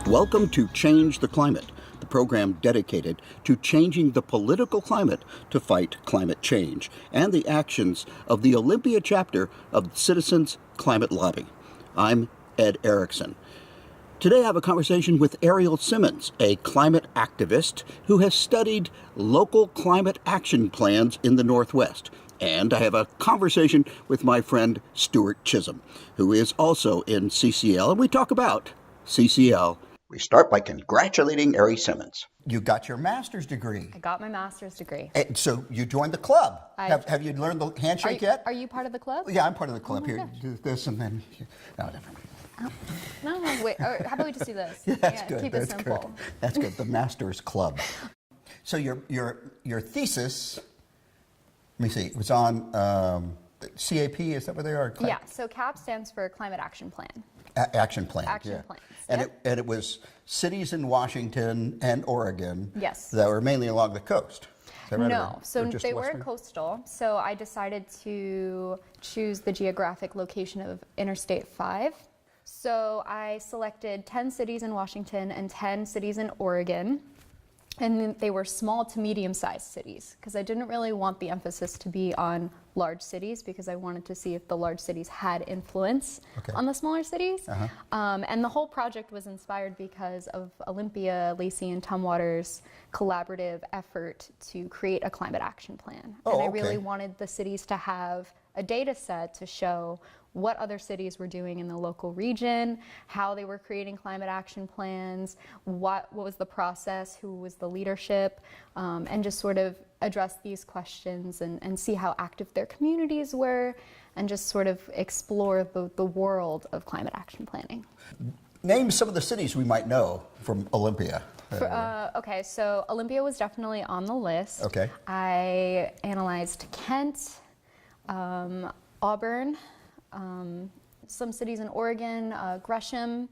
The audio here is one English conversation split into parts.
Welcome to Change the Climate, the program dedicated to changing the political climate to fight climate change and the actions of the Olympia chapter of the Citizens Climate Lobby. I'm Ed Ericsson. Today I have a conversation with Airielle Simmons, a climate activist who has studied local climate action plans in the Northwest. And I have a conversation with my friend Stuart Chisolm, who is also in CCL, and we talk about CCL. We start by congratulating Airielle Simmons. You got your master's degree. I got my master's degree. And so you joined the club. Have you learned the handshake yet? Are you part of the club? Yeah, I'm part of the club. Oh Here, gosh. do this and then... No, never mind. Oh. No, wait. How about we just do this? Yeah, that's good. Keep That's it simple. good. That's good. The master's club. So your thesis, let me see, it was on CAP, is that what they are? Yeah, so CAP stands for Climate Action Plan. Action plan. Action plans. And, Yep. it was cities in Washington and Oregon Yes. that were mainly along the coast. Is that right? No, so Or just they western? were coastal, so I decided to choose the geographic location of Interstate 5. So I selected 10 cities in Washington and 10 cities in Oregon. And they were small to medium-sized cities because I didn't really want the emphasis to be on large cities because I wanted to see if the large cities had influence on the smaller cities. And the whole project was inspired because of Olympia, Lacey, and Tumwater's collaborative effort to create a climate action plan. Oh, and I okay. really wanted the cities to have a data set to show what other cities were doing in the local region, how they were creating climate action plans, what was the process, who was the leadership, and just sort of address these questions and see how active their communities were, and just sort of explore the world of climate action planning. Name some of the cities we might know from Olympia. Okay, so Olympia was definitely on the list. Okay. I analyzed Kent, Auburn, some cities in Oregon, Gresham,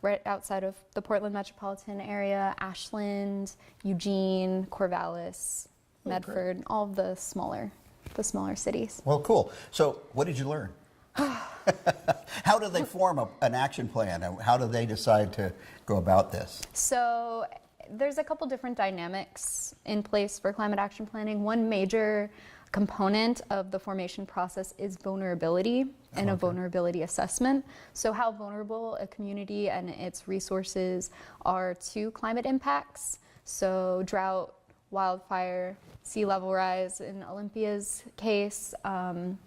right outside of the Portland metropolitan area, Ashland, Eugene, Corvallis, Medford, all of the smaller cities. Well, cool. So what did you learn? How do they form an action plan? And how do they decide to go about this? So there's a couple different dynamics in place for climate action planning. One major component of the formation process is vulnerability and a vulnerability assessment. So how vulnerable a community and its resources are to climate impacts. So drought, wildfire, sea level rise in Olympia's case, and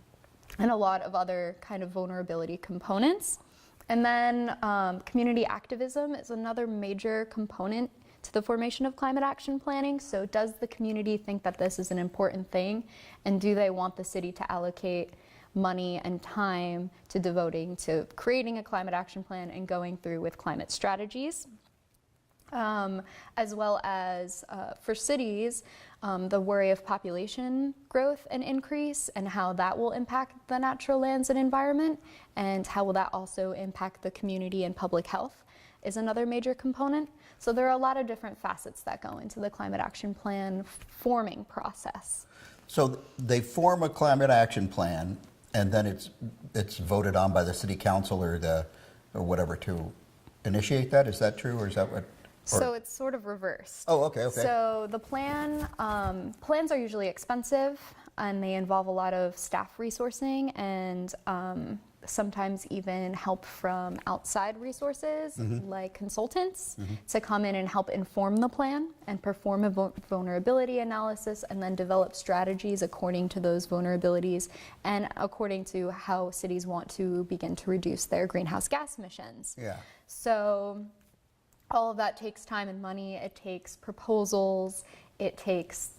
a lot of other kind of vulnerability components. And then community activism is another major component to the formation of climate action planning. So does the community think that this is an important thing? And do they want the city to allocate money and time to devoting to creating a climate action plan and going through with climate strategies? As well as for cities, the worry of population growth and increase and how that will impact the natural lands and environment, and how will that also impact the community and public health is another major component. So there are a lot of different facets that go into the climate action plan forming process. So they form a climate action plan, and then it's voted on by the city council or whatever to initiate that. Is that true, or is that what? So it's sort of reversed. Oh, okay. So the plans are usually expensive, and they involve a lot of staff resourcing and sometimes even help from outside resources like consultants to come in and help inform the plan and perform a vulnerability analysis and then develop strategies according to those vulnerabilities and according to how cities want to begin to reduce their greenhouse gas emissions. Yeah. So all of that takes time and money. It takes proposals. It takes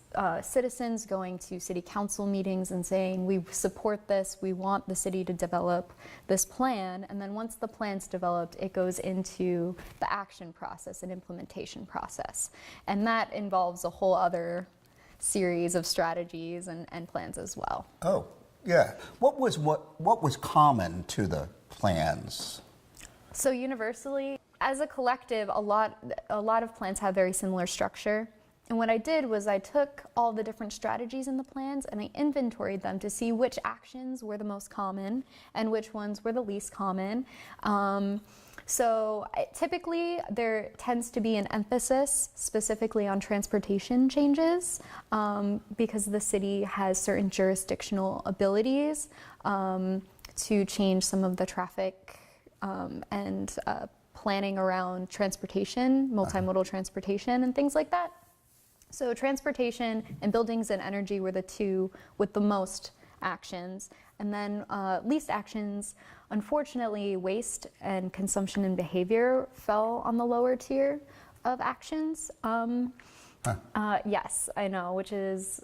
citizens going to city council meetings and saying, we support this, we want the city to develop this plan. And then once the plan's developed, it goes into the action process and implementation process. And that involves a whole other series of strategies and plans as well. Oh, yeah. What was common to the plans? So universally, as a collective, a lot of plans have very similar structure. And what I did was I took all the different strategies in the plans and I inventoried them to see which actions were the most common and which ones were the least common. Typically there tends to be an emphasis specifically on transportation changes because the city has certain jurisdictional abilities to change some of the traffic and planning around transportation, multimodal transportation and things like that. So transportation and buildings and energy were the two with the most actions. And then least actions, unfortunately, waste and consumption and behavior fell on the lower tier of actions. Yes, I know, which is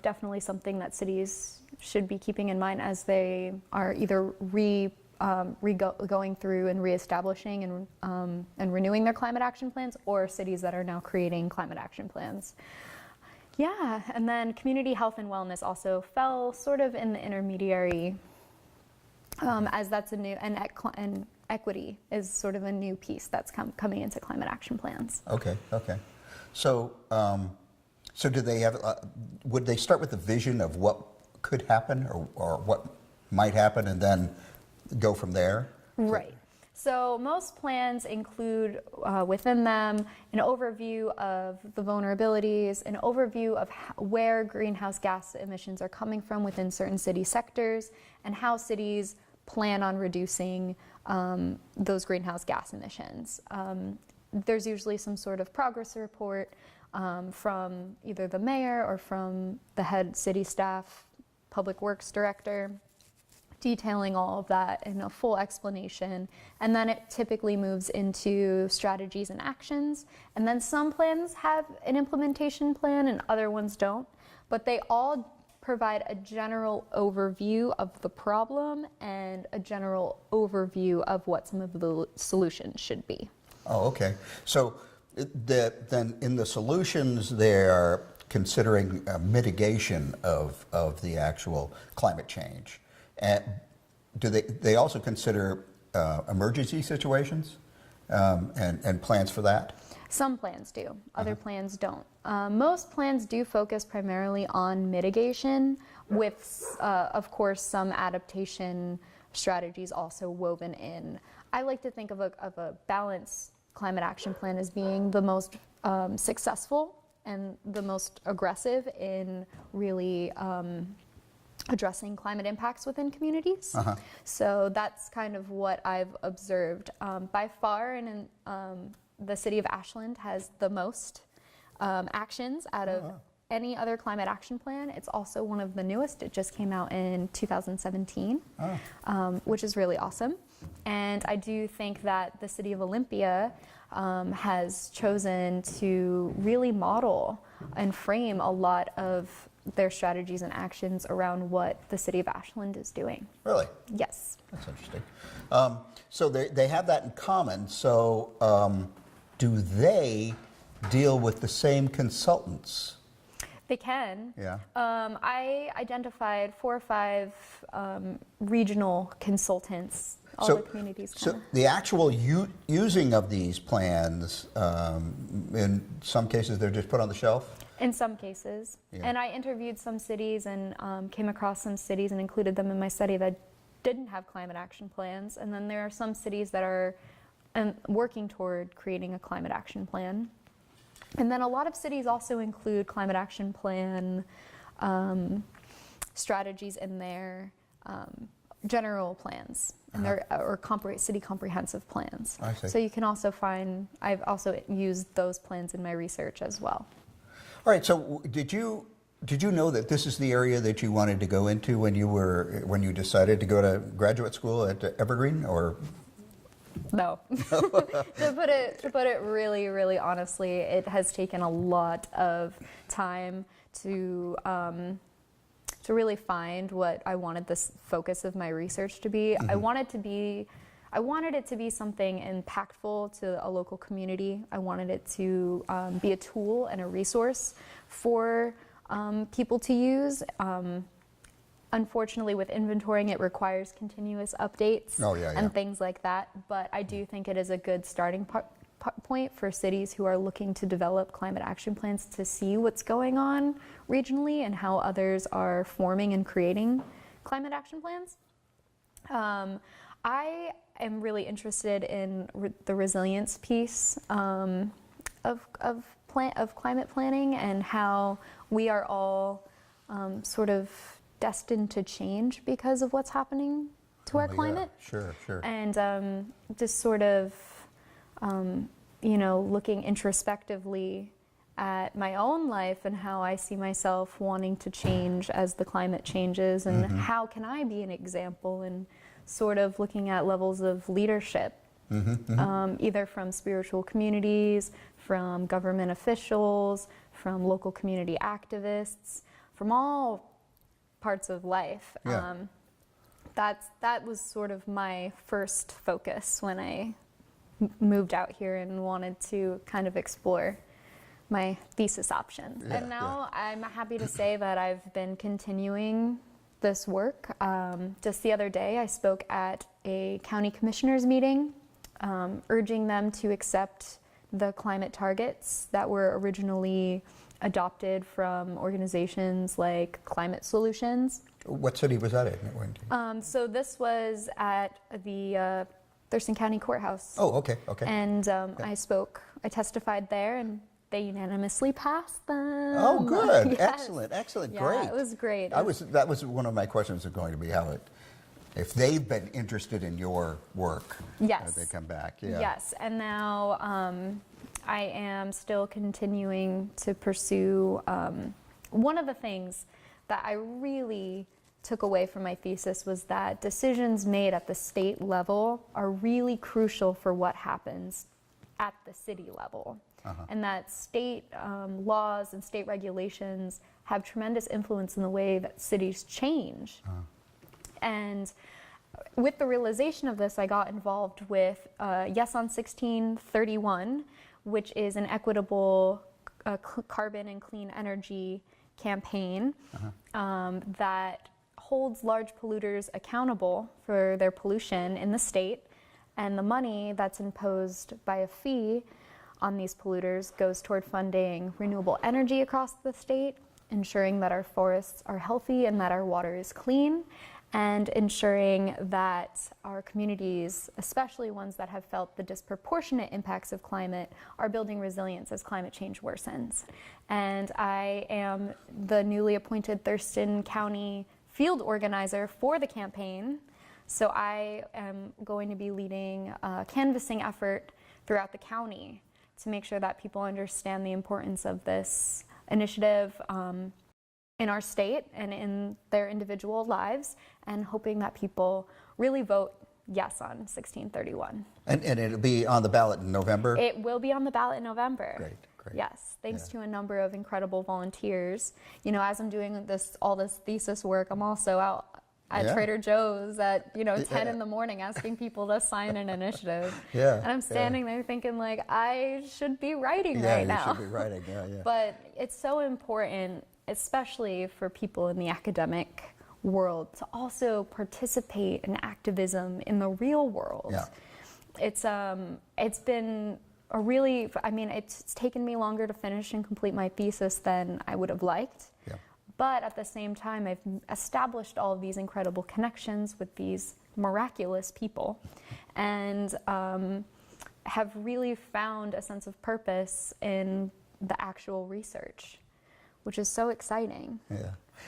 definitely something that cities should be keeping in mind as they are either going through and reestablishing and renewing their climate action plans, or cities that are now creating climate action plans. Yeah, and then community health and wellness also fell sort of in the intermediary, as that's a new, and equity is sort of a new piece that's coming into climate action plans. Okay. So, so do they have? Would they start with the vision of what could happen or what might happen, and then go from there? Right. So most plans include within them an overview of the vulnerabilities, an overview of where greenhouse gas emissions are coming from within certain city sectors, and how cities plan on reducing those greenhouse gas emissions. There's usually some sort of progress report from either the mayor or from the head city staff, public works director, detailing all of that in a full explanation, and then it typically moves into strategies and actions, and then some plans have an implementation plan and other ones don't, but they all provide a general overview of the problem and a general overview of what some of the solutions should be. Oh, okay. So then in the solutions, they are considering mitigation of the actual climate change. And do they also consider emergency situations and plans for that? Some plans do, other plans don't. Most plans do focus primarily on mitigation with, of course, some adaptation strategies also woven in. I like to think of a balanced climate action plan as being the most successful and the most aggressive in really addressing climate impacts within communities. So that's kind of what I've observed. By far, and the city of Ashland has the most actions out of any other climate action plan. It's also one of the newest. It just came out in 2017, which is really awesome. And I do think that the city of Olympia has chosen to really model and frame a lot of their strategies and actions around what the city of Ashland is doing. Really? Yes. That's interesting. So they have that in common. So do they deal with the same consultants? They can. Yeah. I identified 4 or 5 regional consultants. All the communities. So the actual using of these plans, in some cases, they're just put on the shelf? In some cases. Yeah. And I interviewed some cities and came across some cities and included them in my study that didn't have climate action plans. And then there are some cities that are working toward creating a climate action plan. And then a lot of cities also include climate action plan strategies in their general plans and their city comprehensive plans. I see. So you can also find, I've also used those plans in my research as well. All right. So did you know that this is the area that you wanted to go into when you decided to go to graduate school at Evergreen, or? No. To put it really, really honestly, it has taken a lot of time to really find what I wanted this focus of my research to be. I wanted it to be something impactful to a local community. I wanted it to be a tool and a resource for people to use. Unfortunately, with inventorying, it requires continuous updates and things like that. But I do think it is a good starting point for cities who are looking to develop climate action plans to see what's going on regionally and how others are forming and creating climate action plans. I am really interested in the resilience piece of climate planning and how we are all sort of destined to change because of what's happening to our climate. Sure. And just sort of, looking introspectively at my own life and how I see myself wanting to change as the climate changes, and how can I be an example, and sort of looking at levels of leadership, either from spiritual communities, from government officials, from local community activists, from all parts of life. That was sort of my first focus when I moved out here and wanted to kind of explore my thesis options. And now I'm happy to say that I've been continuing this work. Just the other day, I spoke at a county commissioners meeting, urging them to accept the climate targets that were originally adopted from organizations like Climate Solutions. What city was that in? So this was at the Thurston County Courthouse. Oh, okay. And I testified there, and they unanimously passed them. Oh, good. Yes. Excellent. Yeah, Great. it was great. That was one of my questions was going to be if they've been interested in your work, yes, they come back. Yes, and now I am still continuing to pursue. One of the things that I really took away from my thesis was that decisions made at the state level are really crucial for what happens at the city level. And that state laws and state regulations have tremendous influence in the way that cities change. And with the realization of this, I got involved with Yes on 1631, which is an equitable carbon and clean energy campaign that holds large polluters accountable for their pollution in the state, and the money that's imposed by a fee on these polluters goes toward funding renewable energy across the state, ensuring that our forests are healthy and that our water is clean, and ensuring that our communities, especially ones that have felt the disproportionate impacts of climate, are building resilience as climate change worsens. And I am the newly appointed Thurston County field organizer for the campaign. So I am going to be leading a canvassing effort throughout the county to make sure that people understand the importance of this initiative in our state and in their individual lives, and hoping that people really vote yes on 1631. And it'll be on the ballot in November? It will be on the ballot in November. Great. Yes, thanks to a number of incredible volunteers. As I'm doing all this thesis work, I'm also out at Trader Joe's at 10 in the morning asking people to sign an initiative. And I'm standing there thinking like, I should be writing right now. You should be writing, But it's so important, especially for people in the academic world, to also participate in activism in the real world. It's been it's taken me longer to finish and complete my thesis than I would have liked. But at the same time, I've established all of these incredible connections with these miraculous people, and have really found a sense of purpose in the actual research, which is so exciting.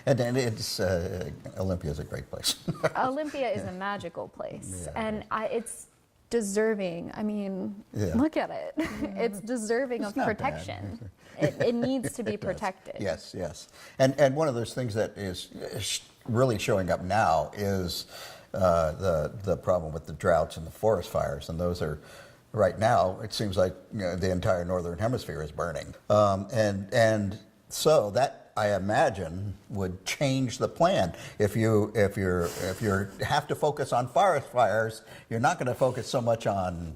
And it's Olympia is a great place. Olympia is a magical place, and it's deserving. Look at it. It's deserving of protection. It needs to be protected. Yes. And one of those things that is really showing up now is the problem with the droughts and the forest fires, and those are right now. It seems like the entire northern hemisphere is burning, and so that, I imagine, would change the plan. If you have to focus on forest fires, you're not going to focus so much on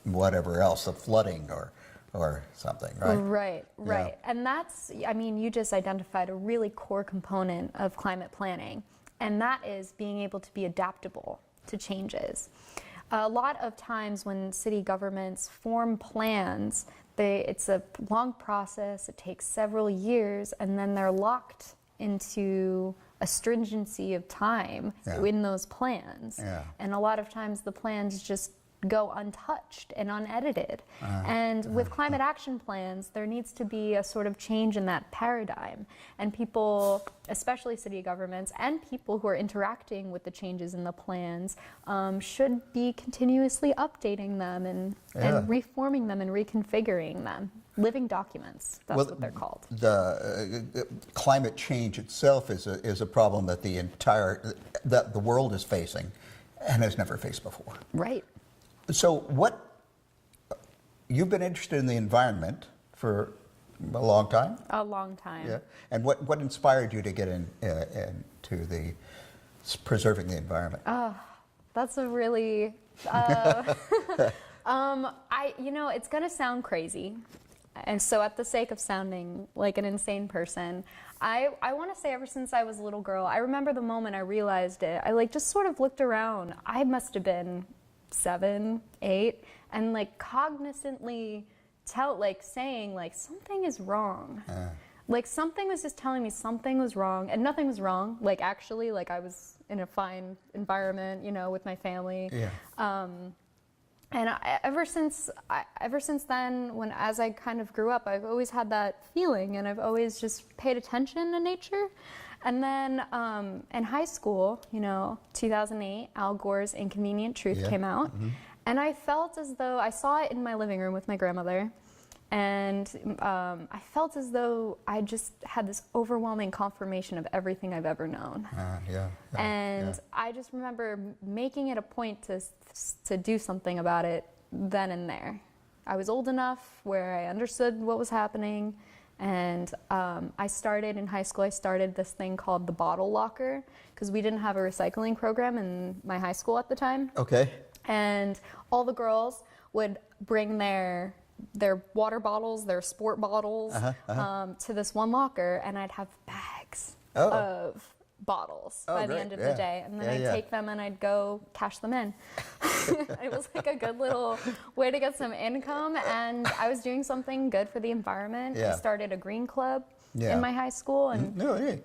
whatever else, the flooding or something, right? Right. And that's, you just identified a really core component of climate planning. and that is being able to be adaptable to changes. A lot of times when city governments form plans, it's a long process, it takes several years, and then they're locked into a stringency of time in those plans. And a lot of times the plans just go untouched and unedited. And with climate action plans, there needs to be a sort of change in that paradigm. And people, especially city governments and people who are interacting with the changes in the plans, should be continuously updating them and reforming them and reconfiguring them. Living documents, that's what they're called. The climate change itself is a problem that the world is facing and has never faced before. Right. So you've been interested in the environment for a long time? A long time. Yeah. And what inspired you to get into the preserving the environment? That's a really, it's gonna sound crazy. And so at the sake of sounding like an insane person, I want to say ever since I was a little girl, I remember the moment I realized it. I just sort of looked around. I must have been 7, 8, and cognizantly saying something is wrong. Something was just telling me something was wrong, and nothing was wrong. Actually, I was in a fine environment, with my family. And ever since then, as I kind of grew up, I've always had that feeling, and I've always just paid attention to nature. And then in high school, 2008, Al Gore's Inconvenient Truth came out, and I felt as though I saw it in my living room with my grandmother, and I felt as though I just had this overwhelming confirmation of everything I've ever known. I just remember making it a point to do something about it then and there. I was old enough where I understood what was happening, and I started in high school. I started this thing called the bottle locker because we didn't have a recycling program in my high school at the time. Okay. And all the girls would bring their water bottles, their sport bottles, to this one locker, and I'd have bags of bottles by the end of the day. And then I'd take them and I'd go cash them in. It was a good little way to get some income, and I was doing something good for the environment. I started a green club in my high school, and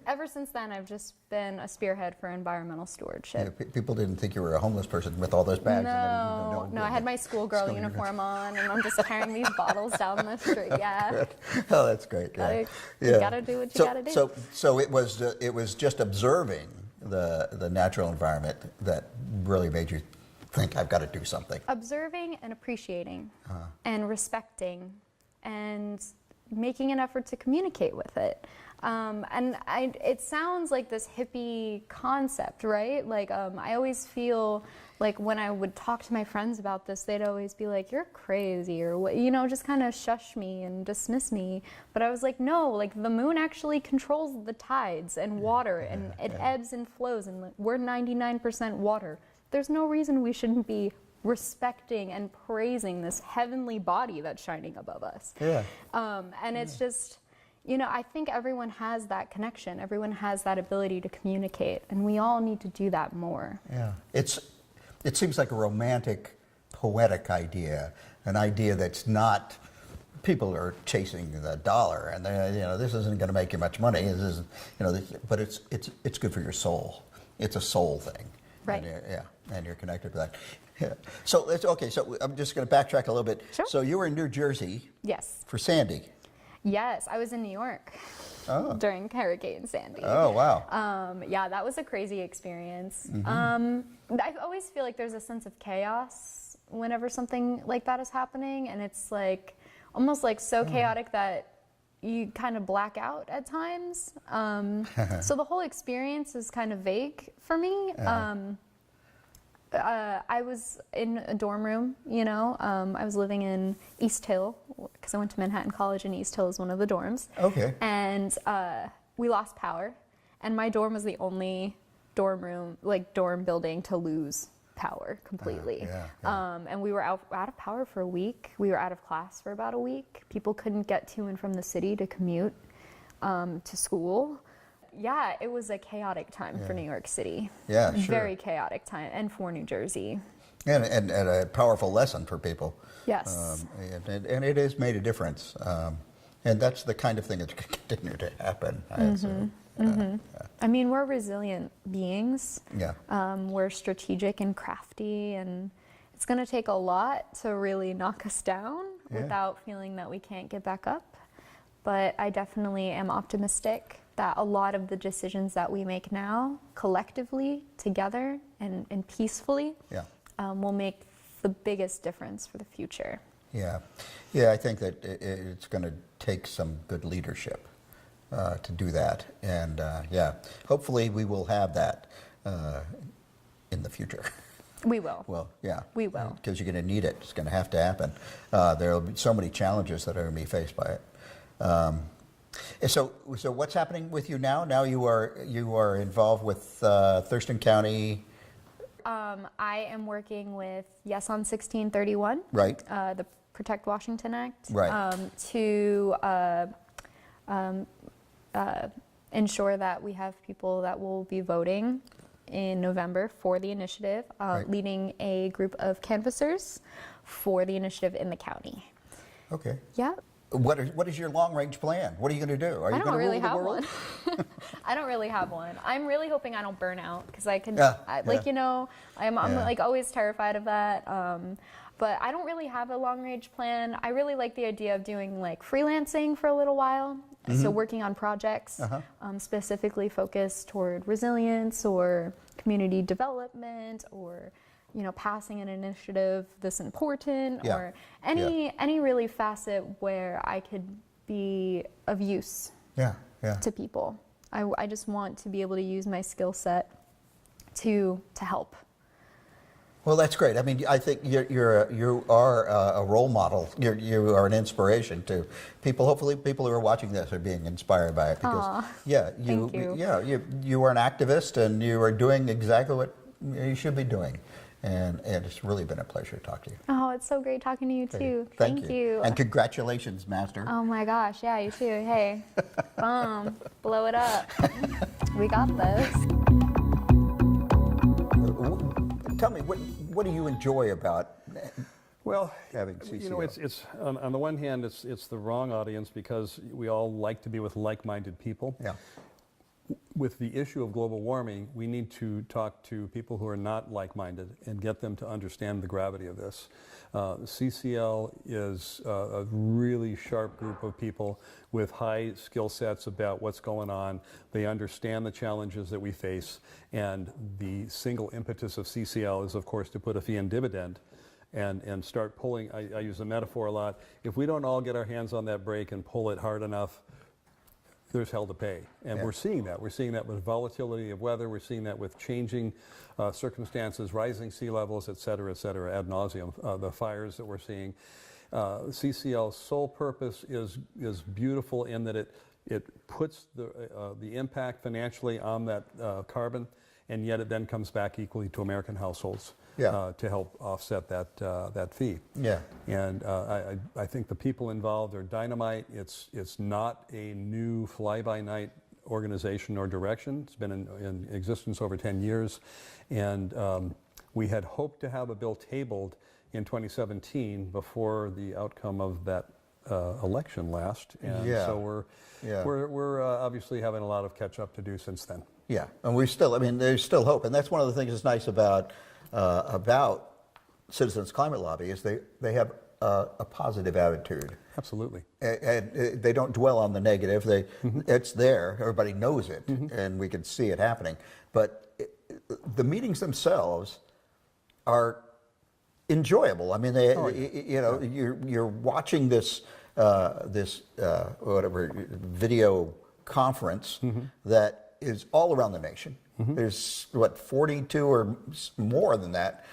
ever since then I've just been a spearhead for environmental stewardship. People didn't think you were a homeless person with all those bags. No, I had my schoolgirl uniform on, and I'm just carrying these bottles down the street. Oh, that's great. You gotta do what you gotta do. So it was just observing the natural environment that really made you think, I've got to do something. Observing and appreciating and respecting and making an effort to communicate with it. It sounds like this hippie concept, right? I always feel like when I would talk to my friends about this, they'd always be like, you're crazy, or what, just kind of shush me and dismiss me. But I was like, no, the moon actually controls the tides and water, and it ebbs and flows, and we're 99% water. There's no reason we shouldn't be respecting and praising this heavenly body that's shining above us. And it's just, I think everyone has that connection. Everyone has that ability to communicate, and we all need to do that more. It seems like a romantic, poetic idea, an idea that's not, people are chasing the dollar, and this isn't going to make you much money. This isn't, but it's good for your soul. It's a soul thing. Right. And you're connected to that. So I'm just going to backtrack a little bit. Sure. So you were in New Jersey. Yes. For Sandy. Yes, I was in New York during Hurricane Sandy. Oh, wow. That was a crazy experience. I always feel like there's a sense of chaos whenever something like that is happening, and it's almost so chaotic that you kind of black out at times. So the whole experience is kind of vague for me. I was in a dorm room, I was living in East Hill because I went to Manhattan College, and East Hill is one of the dorms. Okay. And we lost power, and my dorm was the only dorm building to lose power completely. And we were out of power for a week. We were out of class for about a week. People couldn't get to and from the city to commute to school. yeah, it was a chaotic time for New York City. Yeah, sure. Very chaotic time, and for New Jersey. And a powerful lesson for people. Yes. And it has made a difference. And that's the kind of thing that's going to continue to happen, I assume. I mean, we're resilient beings. Yeah. We're strategic and crafty, and it's going to take a lot to really knock us down without feeling that we can't get back up. But I definitely am optimistic that a lot of the decisions that we make now, collectively, together, and peacefully, will make the biggest difference for the future. Yeah. Yeah, I think that it's going to take some good leadership to do that. And hopefully we will have that in the future. We will. Well, yeah. We will. Because you're going to need it. It's going to have to happen. There will be so many challenges that are going to be faced by it. So what's happening with you now? Now you are involved with Thurston County. I am working with Yes on 1631. Right. The Protect Washington Act. Right. To ensure that we have people that will be voting in November for the initiative, leading a group of canvassers for the initiative in the county. Okay. Yeah. What is your long-range plan? What are you going to do? Are you going to rule the world? I don't really have one. I'm really hoping I don't burn out, because I can, I'm like always terrified of that. But I don't really have a long-range plan. I really like the idea of doing like freelancing for a little while. So working on projects specifically focused toward resilience or community development, or passing an initiative this important, or any really facet where I could be of use to people. I just want to be able to use my skill set to help. Well, that's great. I mean, I think you are a role model. You are an inspiration to people. Hopefully, people who are watching this are being inspired by it, because you are an activist, and you are doing exactly what you should be doing. And it's really been a pleasure to talk to you. Oh, it's so great talking to you too. Thank you. And congratulations, Master. Oh my gosh, yeah, you too. Hey, boom, blow it up. We got this. Tell me, what do you enjoy about having CCL? It's on the one hand, it's the wrong audience, because we all like to be with like-minded people. Yeah. With the issue of global warming, we need to talk to people who are not like-minded and get them to understand the gravity of this. CCL is a really sharp group of people with high skill sets about what's going on. They understand the challenges that we face, and the single impetus of CCL is, of course, to put a fee and dividend and start pulling. I use a metaphor a lot. If we don't all get our hands on that brake and pull it hard enough, there's hell to pay. And we're seeing that. We're seeing that with volatility of weather. We're seeing that with changing circumstances, rising sea levels, et cetera, ad nauseum. The fires that we're seeing. CCL's sole purpose is beautiful in that it puts the impact financially on that carbon, and yet it then comes back equally to American households to help offset that fee. Yeah. And I think the people involved are dynamite. It's not a new fly-by-night organization or direction. It's been in existence over 10 years. And we had hoped to have a bill tabled in 2017 before the outcome of that election last. And so we're obviously having a lot of catch up to do since then. Yeah, and there's still hope. And that's one of the things that's nice about Citizens Climate Lobby, is they have a positive attitude. Absolutely. And they don't dwell on the negative. It's there. Everybody knows it, and we can see it happening. But the meetings themselves are enjoyable. I mean, you're watching this video conference that is all around the nation. There's 42 or more than that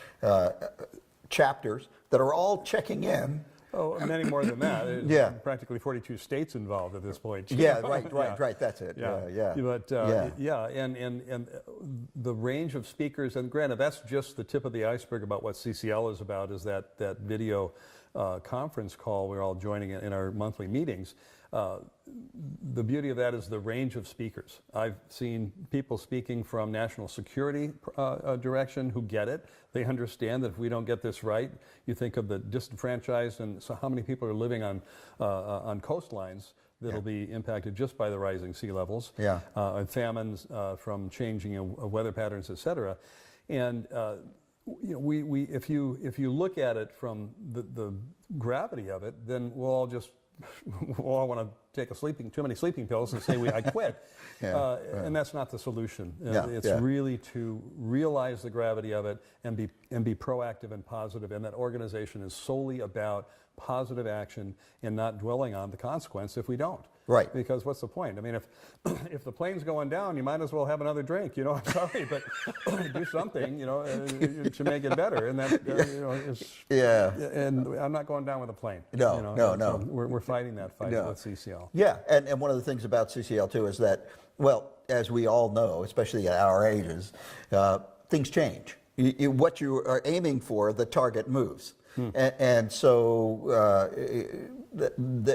chapters that are all checking in. Oh, many more than that. Practically 42 states involved at this point. Yeah, right. That's it. But and the range of speakers, and granted, that's just the tip of the iceberg about what CCL is about. Is that video conference call we're all joining in our monthly meetings, the beauty of that is the range of speakers. I've seen people speaking from national security direction who get it. They understand that if we don't get this right, you think of the disenfranchised, and so how many people are living on coastlines that'll be impacted just by the rising sea levels, and famines from changing weather patterns, et cetera. And if you look at it from the gravity of it, then we'll all want to take too many sleeping pills and say I quit. And that's not the solution. It's really to realize the gravity of it and be proactive and positive. And that organization is solely about positive action and not dwelling on the consequence if we don't. Right. Because what's the point? I mean, if the plane's going down, you might as well have another drink. I'm sorry, but do something, to make it better. And that, and I'm not going down with a plane. No. So we're fighting that fight with CCL. Yeah, and one of the things about CCL too is that, well, as we all know, especially at our ages, things change. What you are aiming for, the target moves. And so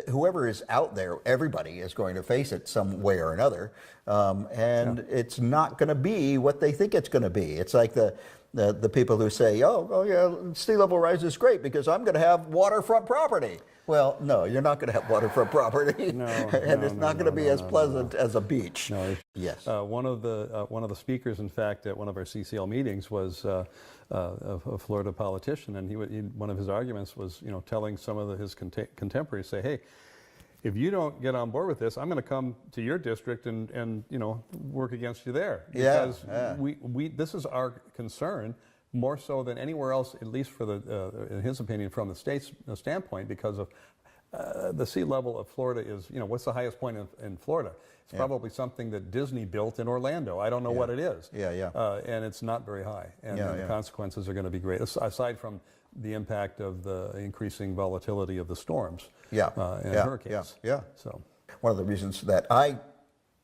whoever is out there, everybody is going to face it some way or another, and it's not going to be what they think it's going to be. It's like the people who say, oh yeah, sea level rise is great because I'm going to have waterfront property. Well, no, you're not going to have waterfront property, and it's not going to be as pleasant as a beach. Yes. One of the speakers, in fact, at one of our CCL meetings was a Florida politician, and one of his arguments was, telling some of his contemporaries, say, hey, if you don't get on board with this, I'm going to come to your district and work against you there, because this is our concern more so than anywhere else, at least for in his opinion, from the state's standpoint, because of the sea level of Florida is, what's the highest point in Florida? It's probably something that Disney built in Orlando. I don't know what it is. And it's not very high. And the consequences are going to be great, aside from the impact of the increasing volatility of the storms and hurricanes. So one of the reasons that I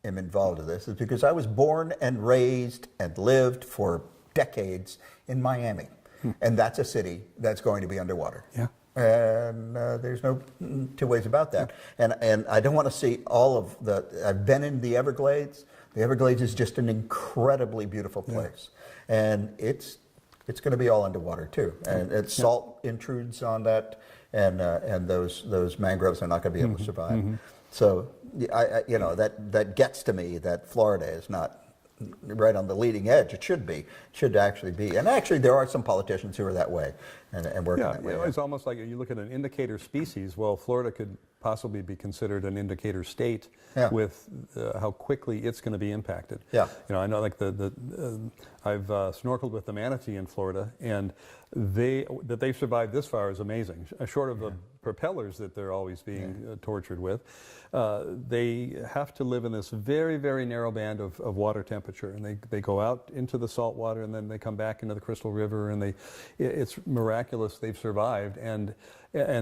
am involved in this is because I was born and raised and lived for decades in Miami. And that's a city that's going to be underwater. And there's no two ways about that. And I don't want to see all of I've been in the Everglades. The Everglades is just an incredibly beautiful place. And it's going to be all underwater too. And salt intrudes on that, and those mangroves are not going to be able to survive. So that gets to me that Florida is not right on the leading edge. It should actually be. And actually there are some politicians who are that way and working that way. It's almost like you look at an indicator species. Well, Florida could possibly be considered an indicator state with how quickly it's going to be impacted. I know, like I've snorkeled with the manatee in Florida, and that they've survived this far is amazing. Short of the propellers that they're always being tortured with, they have to live in this very, very narrow band of water temperature, and they go out into the salt water, and then they come back into the Crystal River, and it's miraculous they've survived. And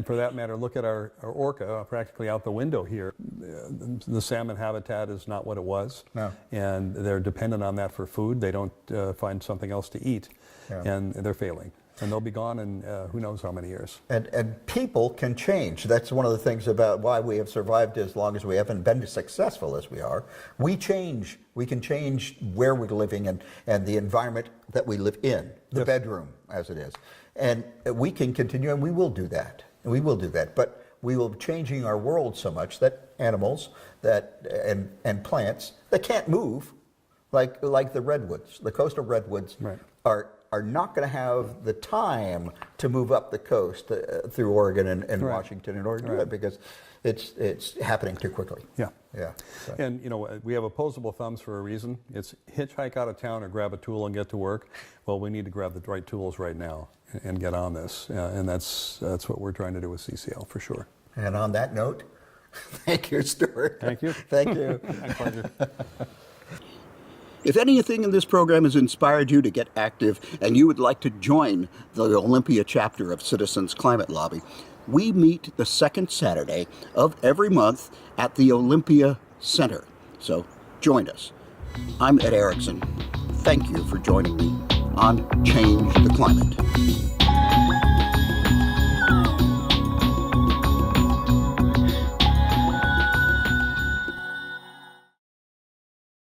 for that matter, look at our orca practically out the window here. The salmon habitat is not what it was, and they're dependent on that for food. They don't find something else to eat, and they're failing. And they'll be gone in who knows how many years. And people can change. That's one of the things about why we have survived as long as we have and been as successful as we are. We change. We can change where we're living and the environment that we live in, the bedroom as it is. And we can continue, and we will do that. We will do that. But we will be changing our world so much that animals and plants that can't move, like the redwoods, the coastal redwoods, are not going to have the time to move up the coast through Oregon and Washington in order to do it, because it's happening too quickly. So. And we have opposable thumbs for a reason. It's hitchhike out of town or grab a tool and get to work. Well, we need to grab the right tools right now and get on this, and that's what we're trying to do with CCL for sure. And on that note, thank you, Stuart. Thank you. Thank you. My pleasure. If anything in this program has inspired you to get active and you would like to join the Olympia chapter of Citizens Climate Lobby, we meet the second Saturday of every month at the Olympia Center. So join us. I'm Ed Ericsson. Thank you for joining me on Change the Climate.